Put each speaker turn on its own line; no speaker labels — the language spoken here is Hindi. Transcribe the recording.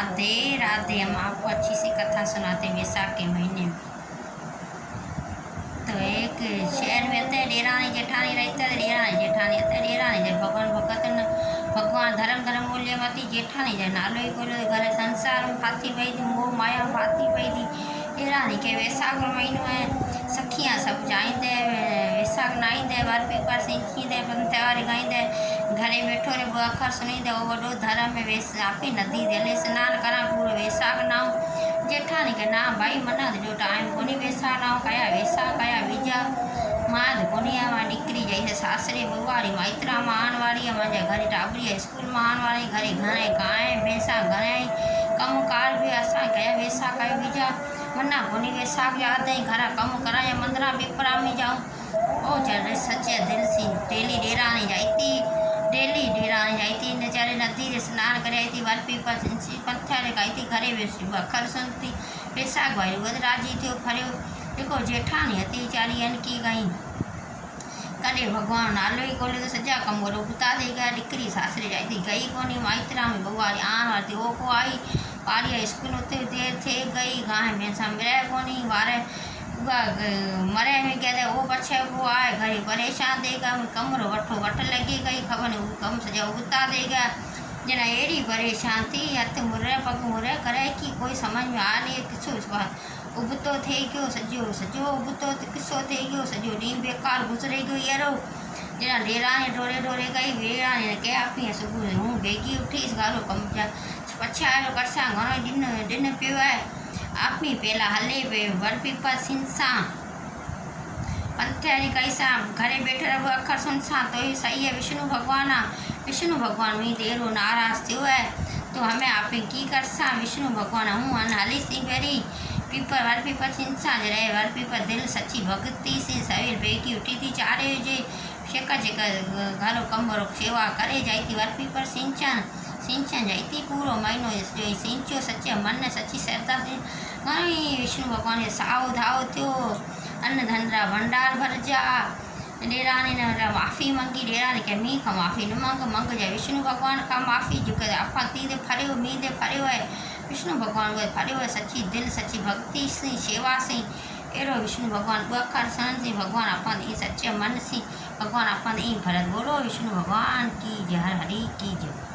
राधे राधे। हम आपको अच्छी सी कथा सुनाते हैं वैशाख के महीने में। तो एक शहर में थे डेरानी जेठानी रहते थे। डेरानी जेठानी थे। डेरानी जे भगवान भगत न भगवान धर्म धर्म बोलिए मती जेठानी जे नालो ही बोलो घर संसार में फाती पई थी, मोह माया में फाती पई थी। डेरानी के वैशाख महीनो है, सखियाँ सब जाइंदे वैशाख नाइंदे वर पेपर सींचींदे पंत्यावारी गाइंदे घरे बैठो रे अखर सुनींदे वो वडो धर्म में वेस आपी नदी देले स्नान करा पूरो वैशाख नाव। जेठानी के ना भाई मना जो टाइम कोनी वैशाख नाव कया वैशाख कया बीजा माद कोनिया में निकरी जाई है सासरे बुवारी माइत्रा में आन वाली है मुझे घरे टाबरी है स्कूल में आन वाली घरे घणे गाय भैंसा घणे कम कार भी असा कया वैशाख कया बीजा मना कोनी वैशाख याद है घरा कम कराया मंदरा पेपरा में जाऊं ओ चल सच्चे दिल सी डेली डेरानी जाती डेली डेरानी जाती नचारे नदी रे स्नान करे थी वर पीपर पत्थर खाई थी घरे बेसी अखर सुनती वैशाख भाई वध राजी थियो फरियो देखो जेठानी हती चारी अनकी गई कदे भगवान नालो ही कोले तो सजा कम करो बुता देगा दिकरी सासरे जाई थी गई कोनी माइत्रा में बुवारी आन वाली ओ को आई पारिया स्कूल होते देर थे गई गाय में समरे कोनी वारे मरे में कहते वो पछे वो आए घरे परेशान देगा कमरो वठो वठ लगी गई खबर नहीं वो कम सजा बुता देगा जना एड़ी परेशान थी हथ मुरे पग मुरे करे कि कोई समझ में आ नहीं किसो उबतो थे गयो सजो सजो उबतो किसो थे गयो सजो डी बेकार गुजरे गयो यारो जना डेराने डोरे डोरे गई वेराने के आपी सुबह हूँ बेगी उठी गारो कम जा पछे आयो करसा घणो दिन दिन पियो है आपी पहला हले पे वर पीपा सिंसा पंथेरी कैसा घरे बैठे रहो अखर सुनसा तो ये सही है विष्णु भगवान में देरो नाराज थो है तो हमें आप की करसा विष्णु भगवान हूँ अन हली सी भेरी पीपर वर पीपर सिंसा रहे वर पीपर दिल सच्ची भक्ति से सवेर बेगी उठी थी चारे जे शेका जेका घरो कमरो सेवा करे जाई थी वर पीपर सिंचन जाई थी पूरो महीनो जो सिंचो सच्चे मन सच्ची श्रद्धा से घणी विष्णु भगवान साव धाव थियो अन्न धन भंडार भरजा डेरानी ने माफ़ी मंगी डेरानी के मी का माफ़ी न मंग जाए विष्णु भगवान का माफ़ी जो कर आपा तीदे फरियो मी दे फरियो है विष्णु भगवान को फरियो है सच्ची दिल सच्ची भक्ति से सेवा से एरो विष्णु भगवान बखर सन से भगवान आपा ई सच्चे मन से भगवान आपा ई भरत बोलो विष्णु भगवान की जय हरि की जय।